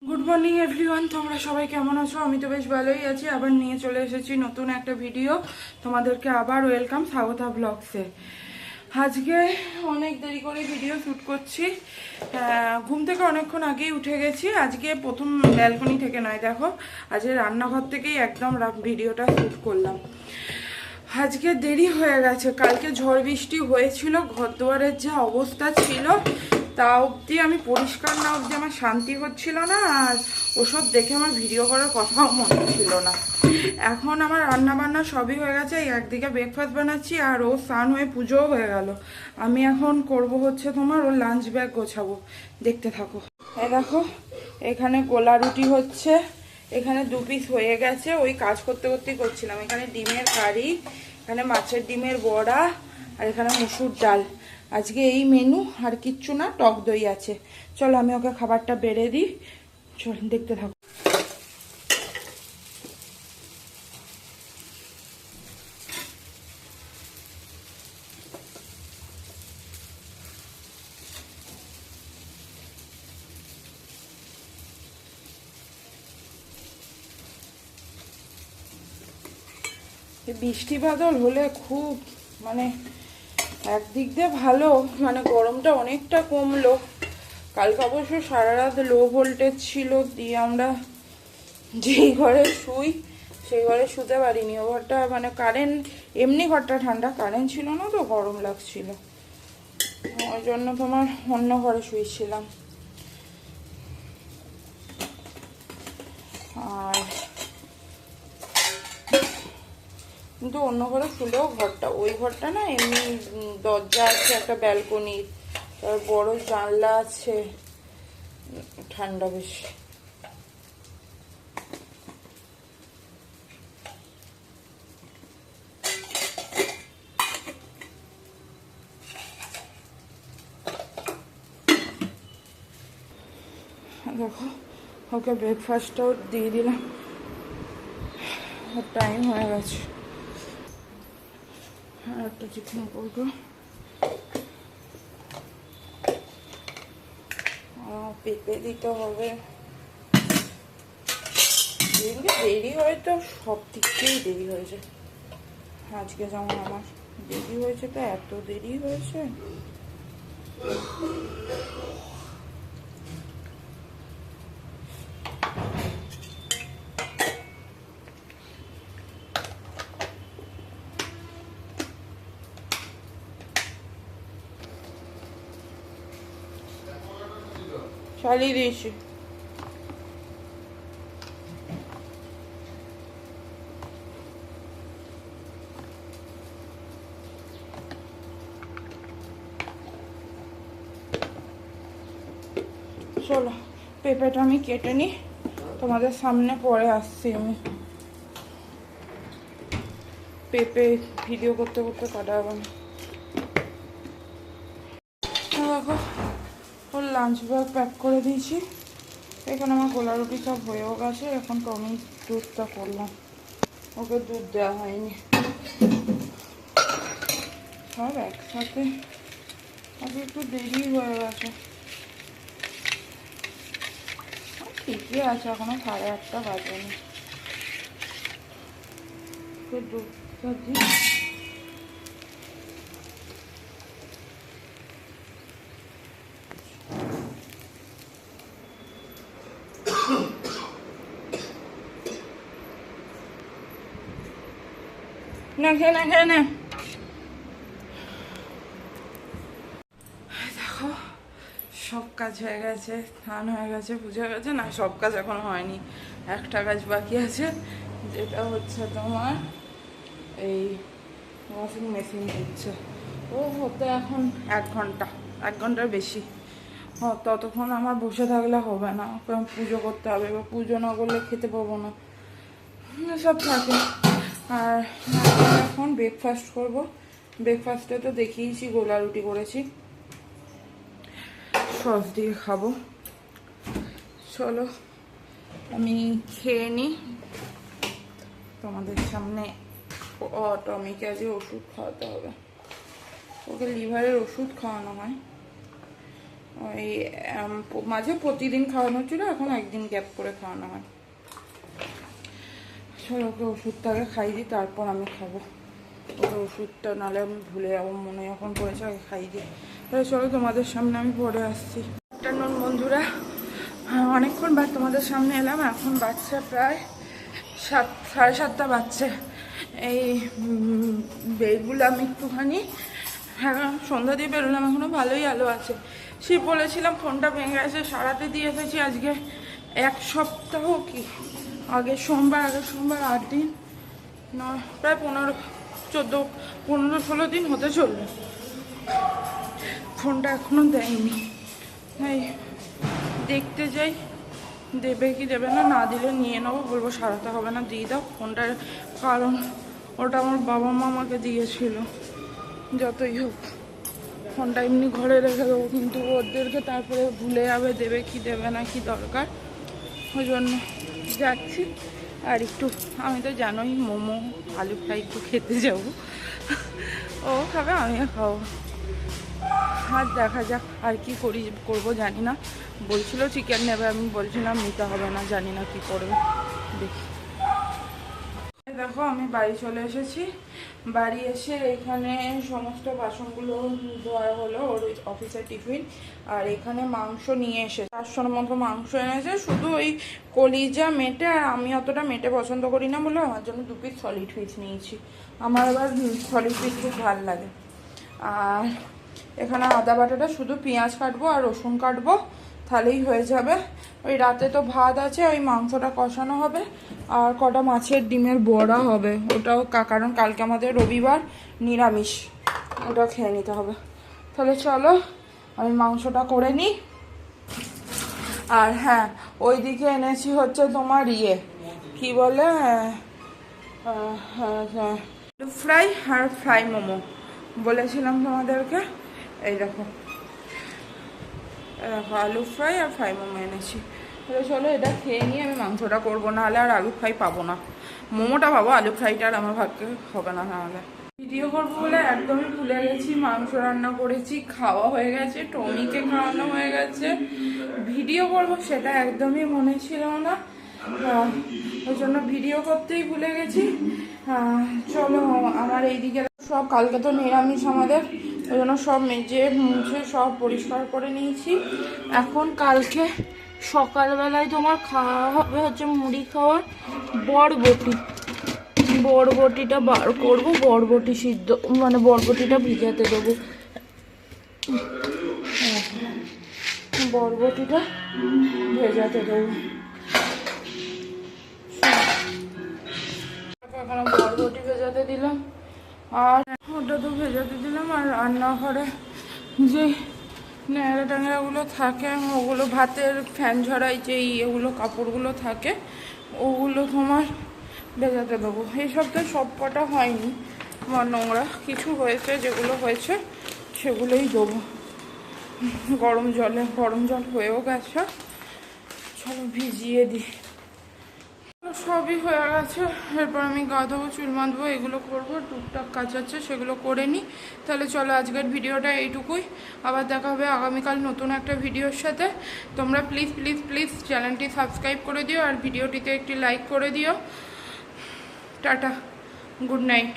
Good morning everyone, তোমরা সবাই কেমন আছো? আমি তো বেশ ভালোই আছি। আবার নিয়ে চলে এসেছি নতুন একটা ভিডিও। তোমাদেরকে আবার ওয়েলকাম স্বাগতা ব্লগসে। আজকে অনেক দেরি করে ভিডিও শ্যুট করছি। ঘুম থেকে অনেকক্ষণ আগেই উঠে গেছি। আজকে প্রথম ব্যালকনি থেকে নয়, দেখো আজকে রান্নাঘর থেকেই একদম ভিডিওটা শ্যুট করলাম। আজকে দেরি হয়ে গেছে, কালকে ঝড় বৃষ্টি হয়েছিল, ঘরদুয়ারের যা অবস্থা ছিল তা অবধি আমি পরিষ্কার না অবধি আমার শান্তি হচ্ছিল না। আর ওসব দেখে আমার ভিডিও করার কথাও মনে ছিল না। এখন আমার রান্না বান্না সবই হয়ে গেছে, একদিকে ব্রেকফাস্ট বানাচ্ছি আর ও স্নান হয়ে পুজোও হয়ে গেল। আমি এখন করব হচ্ছে তোমার ওর লাঞ্চ ব্যাগ গোছাবো, দেখতে থাকো। এই দেখো এখানে গোলা রুটি হচ্ছে, এখানে 2 পিস হয়ে গেছে, ওই কাজ করতে করতেই করছিলাম। এখানে ডিমের কারি, এখানে মাছের ডিমের বড়া, আর এখানে মসুর ডাল। আজকে এই মেনু, আর কিচ্ছু না, টক দই আছে। চলো আমি ওকে খাবারটা বেড়ে দিই, চল দেখতে থাকো। বৃষ্টি বাদল হলে খুব মানে একদিক দিয়ে ভালো, মানে গরমটা অনেকটা কমলো। কালকে অবশ্য সারা রাত লো ভোল্টেজ ছিল, দিয়ে আমরা যেই ঘরে শুই সেই ঘরে শুতে পারিনি। ও ঘরটা মানে কারেন্ট, এমনি ঘরটা ঠান্ডা, কারেন্ট ছিল না তো গরম লাগছিল, ওই জন্য তোমার অন্য ঘরে শুয়েছিলাম। আর কিন্তু অন্য ঘরে শুলেও ঘরটা, ওই ঘরটা না এমনি দরজা আছে একটা ব্যালকনির, তার বড় জানলা আছে, ঠান্ডা বেশি। দেখো ওকে ব্রেকফাস্টটাও দিয়ে দিলাম, টাইম হয়ে গেছে। আর একটা চিকেন করবো, পেঁপে দিতে হবে। দেরি হয় তো, সব দিক থেকেই দেরি হয়েছে। আজকে যেমন আমার দেরি হয়েছে, তো এত দেরি হয়েছে। চালিয়ে দিয়েছি। চলো পেঁপেটা আমি কেটে নিই, তোমাদের সামনে পরে আসছি। আমি পেঁপে ভিডিও করতে করতে কাটা হবে না। দেখো ওর লাঞ্চ ব্যাগ প্যাক করে দিয়েছি। এখানে আমার গোলা রুটি সব হয়েও গেছে। এখন টমি দুধটা করলাম, ওকে দুধ দেওয়া হয়নি। সব একসাথে আজকে একটু দেরি হয়ে গেছে। ঠিকই আছে, এখনো 8:30 বাজেনি। দুধটা দিই। না খেয়ে না খেয়ে না। দেখো সব কাজ হয়ে গেছে, স্নান হয়ে গেছে, পুজো হয়ে গেছে। না, সব কাজ এখনো হয়নি, একটা কাজ বাকি আছে, যেটা হচ্ছে তোমার এই ওয়াশিং মেশিন হচ্ছে। ও হতে এখন 1 ঘন্টার বেশি। ততক্ষণ আমার বসে থাকলে হবে না, কারণ পুজো করতে হবে, বা পুজো না করলে খেতে পাবো না, সব থাকে। আর এখন ব্রেকফাস্ট করব। ব্রেকফাস্টে তো দেখিয়েছি গোলা রুটি করেছি, সস দিয়ে খাবো। চলো আমি খেয়ে নিই তোমাদের সামনে। টমিকে আজকে ওষুধ খাওয়াতে হবে, ওকে লিভারের ওষুধ খাওয়ানো হয়। ওই মাঝে প্রতিদিন খাওয়ানো হচ্ছিলো, এখন একদিন গ্যাপ করে খাওয়ানো হয়। চলো ওকে ওষুধটা আগে খাই দিই, তারপর আমি খাবো। ওকে ওষুধটা নাহলে আমি ভুলে যাবো, মনে যখন পড়েছে আগে খাই দিই। তাহলে চলো তোমাদের সামনে আমি পরে আসছি। আফটারনুন বন্ধুরা, অনেকক্ষণ বাদ তোমাদের সামনে এলাম। এখন বাচ্চা প্রায় 7:30 বাজছে। এই বেরগুলাম একটুখানি, হ্যাঁ সন্ধ্যা দিয়ে বেরোলাম, এখনো ভালোই আলো আছে। সে বলেছিলাম ফোনটা ভেঙে গেছে, সারাতে দিয়ে এসেছি আজকে 1 সপ্তাহ কি আগের সোমবার 8 দিন নয়, প্রায় 15-16 দিন হতে চলবে। ফোনটা এখনো দেয়নি, এই দেখতে যাই দেবে কি দেবে না, না দিলে নিয়ে নেবো, বলবো সারাতে হবে না, দিয়ে দাও ফোনটার। কারণ ওটা আমার বাবা মা আমাকে দিয়েছিল। যতই হোক ফোনটা এমনি ঘরে রেখে দেবো, কিন্তু ওদেরকে তারপরে ভুলে যাবে দেবে কি দেবে না, কি দরকার, ওই জন্য যাচ্ছি। আর একটু আমি তো জানোই মোমো আলু ফ্রাই একটু খেতে যাবো, ও খাবে আমিও খাবো। আর দেখা যাক আর কি করবো জানি না। বলছিল চিকেন নেবে, আমি বলছিলাম নিতে হবে না, জানি না কি করবে, দেখি। দেখো আমি বাড়ি চলে এসেছি। বাড়ি এসে এখানে সমস্ত বাসনগুলো ধোয়া হলো, ওর অফিসের টিফিন। আর এখানে মাংস নিয়ে এসে 400 মতো মাংস এনেছে, শুধু ওই কলিজা মেটে, আর আমি অতটা মেটে পছন্দ করি না বলে আমার জন্য 2 পিস সলিড পিস নিয়েছি। আমার আবার সলিড পিস খুব ভালো লাগে। আর এখানে আদা বাটাটা, শুধু পেঁয়াজ কাটবো আর রসুন কাটবো, তাহলেই হয়ে যাবে। ওই রাতে তো ভাত আছে, ওই মাংসটা কষানো হবে, আর কটা মাছের ডিমের বড়া হবে, ওটাও কারণ কালকে আমাদের রবিবার নিরামিষ, ওটা খেয়ে নিতে হবে। তাহলে চলো আমি মাংসটা করে নিই। আর হ্যাঁ, ওইদিকে এনেছি হচ্ছে তোমার কি বলে আলু ফ্রাই আর ফ্রাই মোমো বলেছিলাম তোমাদেরকে। এই দেখো আলু ফ্রাই আর ফ্রাই মোমো এনেছি। তাহলে চলো এটা খেয়ে নিয়ে আমি মাংসটা করবো, নাহলে আর আলু ফ্রাই পাবো না। মোমোটা পাবো, আলু ফ্রাইটা আর আমার ভাগ্যে হবে না। নাহলে ভিডিও করবো বলে একদমই ভুলে গেছি। মাংস রান্না করেছি, খাওয়া হয়ে গেছে, টমিকে খাওয়ানো হয়ে গেছে, ভিডিও করবো সেটা একদমই মনে ছিল না, ওই জন্য ভিডিও করতেই ভুলে গেছি। চলো আমার এইদিকে সব, কালকে তো নিরামিষ আমাদের, ওই জন্য সব মেজে মুছে সব পরিষ্কার করে নিয়েছি। এখন কালকে সকালবেলায় তোমার খাওয়া হবে হচ্ছে মুড়ি খাওয়ার বরবটিটা বার করবো, বরবটি সিদ্ধ মানে বরবটিটা ভিজাতে দেবো, বরবটিটা ভেজাতে দেবো। এখন বরবটি ভেজাতে দিলাম, আর ওটা তো ভেজাতে দিলাম। আর রান্নাঘরে যে ন্যাড়া ট্যাংরাগুলো থাকে, ওগুলো ভাতের ফ্যান ঝরাই যে ইয়েগুলো কাপড়গুলো থাকে, ওগুলো তোমার ভেজাতে দেবো। এই সপ্তাহে সব কটা হয়নি আমার, নোংরা কিছু হয়েছে, যেগুলো হয়েছে সেগুলোই দেবো। গরম জল হয়েও গেছে, চলো ভিজিয়ে দিই। সবই হয়ে গেছে, এরপর আমি গা ধোবো, চুল বাঁধবো, এগুলো করবো, টুকটাক কাজ আছে সেগুলো করে নিই। তাহলে চলো আজকের ভিডিওটা এইটুকুই, আবার দেখা হবে আগামীকাল নতুন একটা ভিডিওর সাথে। তোমরা প্লিজ প্লিজ প্লিজ চ্যানেলটি সাবস্ক্রাইব করে দিও, আর ভিডিওটিতে একটি লাইক করে দিও। Tata, good night.